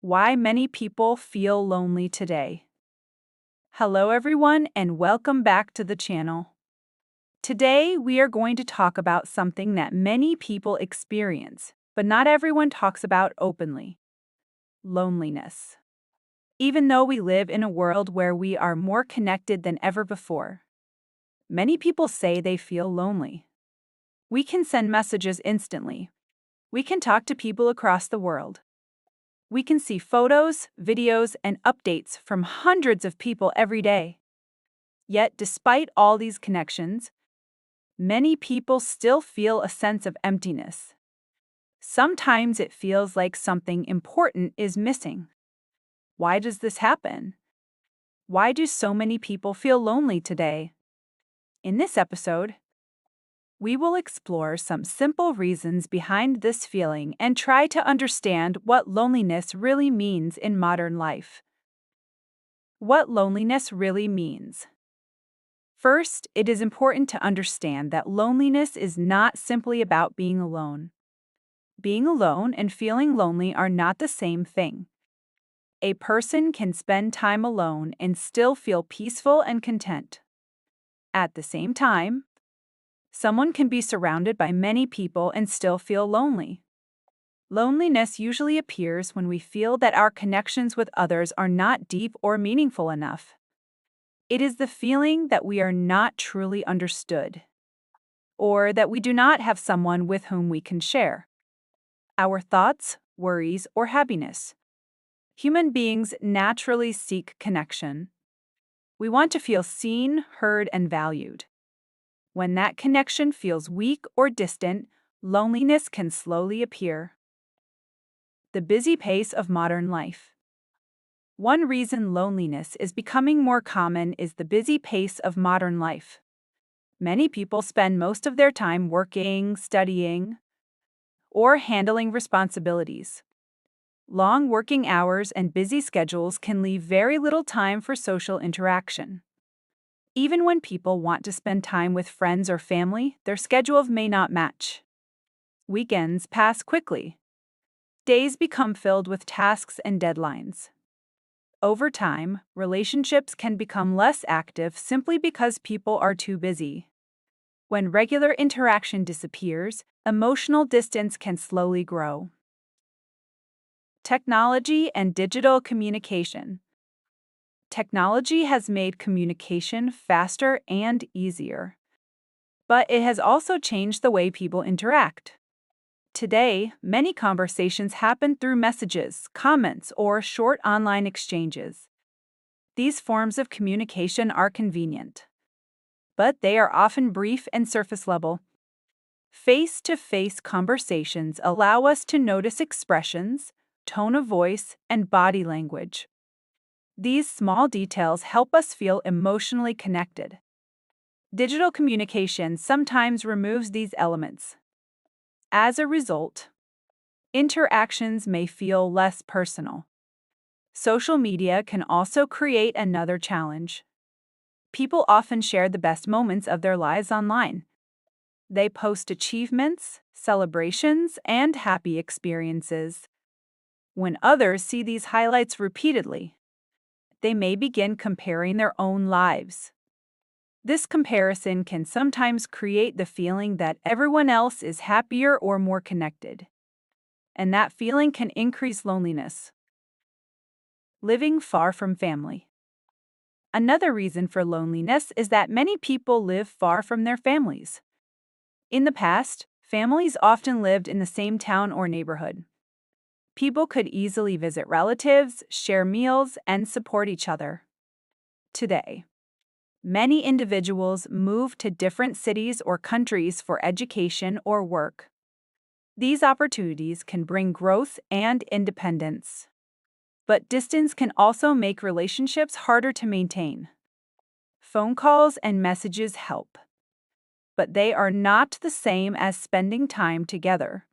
Why many people feel lonely today. Hello, everyone, and welcome back to the channel. Today, we are going to talk about something that many people experience, but not everyone talks about openly: loneliness. Even though we live in a world where we are more connected than ever before, many people say they feel lonely. We can send messages instantly. We can talk to people across the world. We can see photos, videos, and updates from hundreds of people every day. Yet, despite all these connections, many people still feel a sense of emptiness. Sometimes it feels like something important is missing. Why does this happen? Why do so many people feel lonely today? In this episode, we will explore some simple reasons behind this feeling and try to understand what loneliness really means in modern life. What loneliness really means. First, it is important to understand that loneliness is not simply about being alone. Being alone and feeling lonely are not the same thing. A person can spend time alone and still feel peaceful and content. At the same time, someone can be surrounded by many people and still feel lonely. Loneliness usually appears when we feel that our connections with others are not deep or meaningful enough. It is the feeling that we are not truly understood, or that we do not have someone with whom we can share our thoughts, worries, or happiness. Human beings naturally seek connection. We want to feel seen, heard, and valued. When that connection feels weak or distant, loneliness can slowly appear. The busy pace of modern life. One reason loneliness is becoming more common is the busy pace of modern life. Many people spend most of their time working, studying, or handling responsibilities. Long working hours and busy schedules can leave very little time for social interaction. Even when people want to spend time with friends or family, their schedules may not match. Weekends pass quickly. Days become filled with tasks and deadlines. Over time, relationships can become less active simply because people are too busy. When regular interaction disappears, emotional distance can slowly grow. Technology and digital communication. Technology has made communication faster and easier, but it has also changed the way people interact. Today, many conversations happen through messages, comments, or short online exchanges. These forms of communication are convenient, but they are often brief and surface level. Face-to-face conversations allow us to notice expressions, tone of voice, and body language. These small details help us feel emotionally connected. Digital communication sometimes removes these elements. As a result, interactions may feel less personal. Social media can also create another challenge. People often share the best moments of their lives online. They post achievements, celebrations, and happy experiences. When others see these highlights repeatedly, they may begin comparing their own lives. This comparison can sometimes create the feeling that everyone else is happier or more connected, and that feeling can increase loneliness. Living far from family. Another reason for loneliness is that many people live far from their families. In the past, families often lived in the same town or neighborhood. People could easily visit relatives, share meals, and support each other. Today, many individuals move to different cities or countries for education or work. These opportunities can bring growth and independence. But distance can also make relationships harder to maintain. Phone calls and messages help, but they are not the same as spending time together.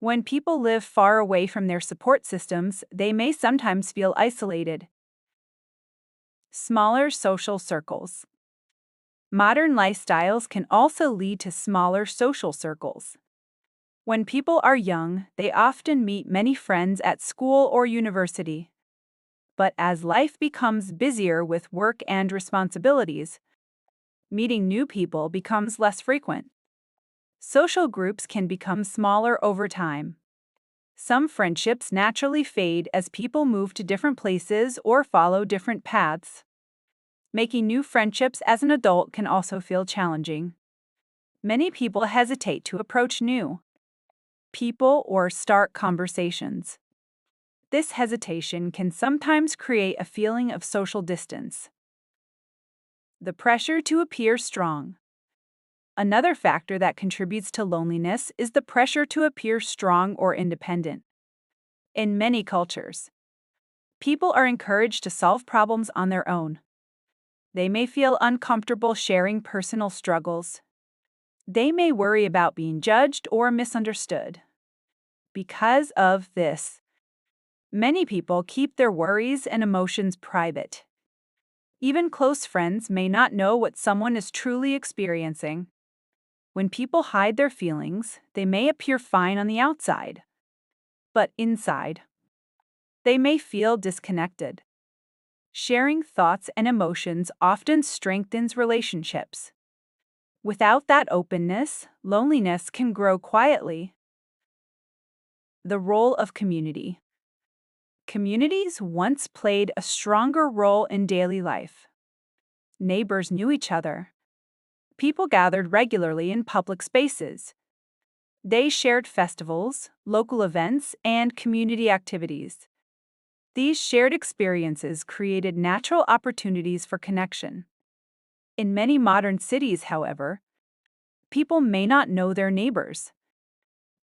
When people live far away from their support systems, they may sometimes feel isolated. Smaller social circles. Modern lifestyles can also lead to smaller social circles. When people are young, they often meet many friends at school or university. But as life becomes busier with work and responsibilities, meeting new people becomes less frequent. Social groups can become smaller over time. Some friendships naturally fade as people move to different places or follow different paths. Making new friendships as an adult can also feel challenging. Many people hesitate to approach new people or start conversations. This hesitation can sometimes create a feeling of social distance. The pressure to appear strong. Another factor that contributes to loneliness is the pressure to appear strong or independent. In many cultures, people are encouraged to solve problems on their own. They may feel uncomfortable sharing personal struggles. They may worry about being judged or misunderstood. Because of this, many people keep their worries and emotions private. Even close friends may not know what someone is truly experiencing. When people hide their feelings, they may appear fine on the outside, but inside, they may feel disconnected. Sharing thoughts and emotions often strengthens relationships. Without that openness, loneliness can grow quietly. The role of community. Communities once played a stronger role in daily life. Neighbors knew each other. People gathered regularly in public spaces. They shared festivals, local events, and community activities. These shared experiences created natural opportunities for connection. In many modern cities, however, people may not know their neighbors.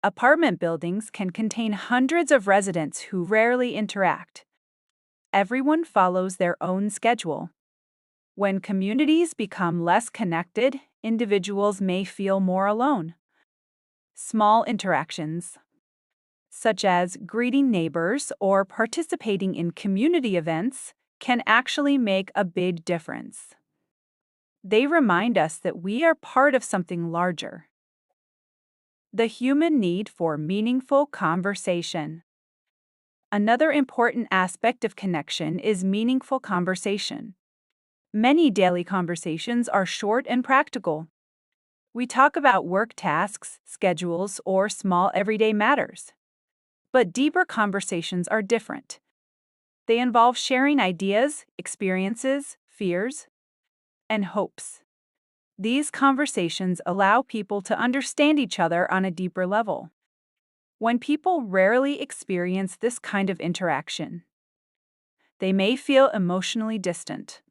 Apartment buildings can contain hundreds of residents who rarely interact. Everyone follows their own schedule. When communities become less connected, individuals may feel more alone. Small interactions, such as greeting neighbors or participating in community events, can actually make a big difference. They remind us that we are part of something larger. The human need for meaningful conversation. Another important aspect of connection is meaningful conversation. Many daily conversations are short and practical. We talk about work tasks, schedules, or small everyday matters. But deeper conversations are different. They involve sharing ideas, experiences, fears, and hopes. These conversations allow people to understand each other on a deeper level. When people rarely experience this kind of interaction, they may feel emotionally distant.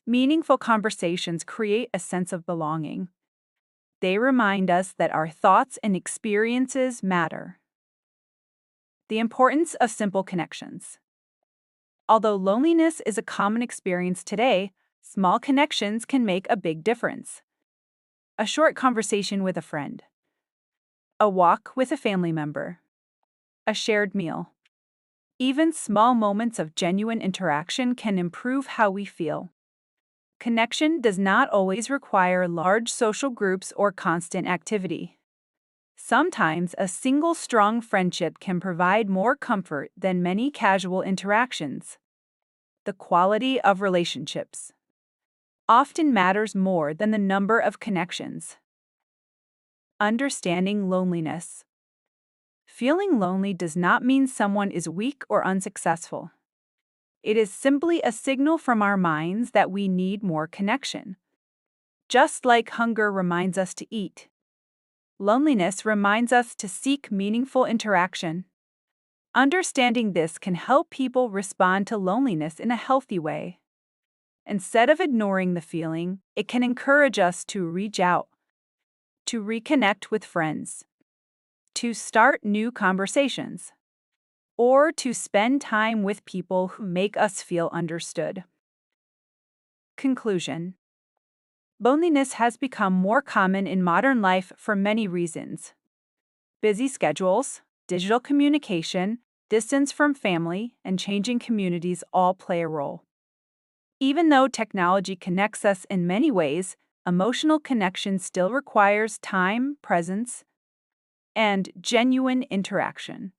Meaningful conversations create a sense of belonging. They remind us that our thoughts and experiences matter. The importance of simple connections. Although loneliness is a common experience today, small connections can make a big difference. A short conversation with a friend, a walk with a family member, a shared meal. Even small moments of genuine interaction can improve how we feel. Connection does not always require large social groups or constant activity. Sometimes a single strong friendship can provide more comfort than many casual interactions. The quality of relationships often matters more than the number of connections. Understanding loneliness. Feeling lonely does not mean someone is weak or unsuccessful. It is simply a signal from our minds that we need more connection. Just like hunger reminds us to eat, loneliness reminds us to seek meaningful interaction. Understanding this can help people respond to loneliness in a healthy way. Instead of ignoring the feeling, it can encourage us to reach out, to reconnect with friends, to start new conversations, or to spend time with people who make us feel understood. Conclusion. Loneliness has become more common in modern life for many reasons. Busy schedules, digital communication, distance from family, and changing communities all play a role. Even though technology connects us in many ways, emotional connection still requires time, presence, and genuine interaction.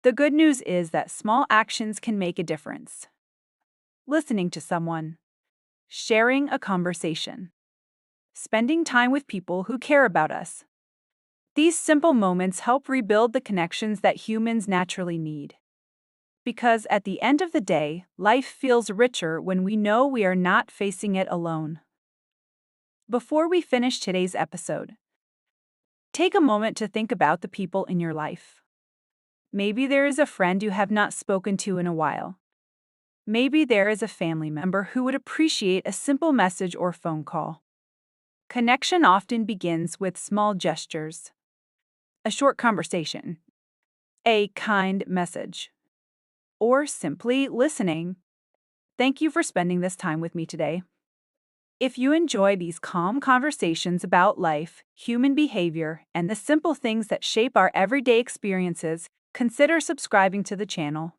The good news is that small actions can make a difference. Listening to someone, sharing a conversation, spending time with people who care about us. These simple moments help rebuild the connections that humans naturally need. Because at the end of the day, life feels richer when we know we are not facing it alone. Before we finish today's episode, take a moment to think about the people in your life. Maybe there is a friend you have not spoken to in a while. Maybe there is a family member who would appreciate a simple message or phone call. Connection often begins with small gestures, a short conversation, a kind message, or simply listening. Thank you for spending this time with me today. If you enjoy these calm conversations about life, human behavior, and the simple things that shape our everyday experiences, consider subscribing to the channel.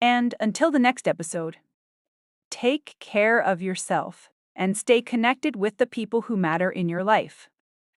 And until the next episode, take care of yourself and stay connected with the people who matter in your life.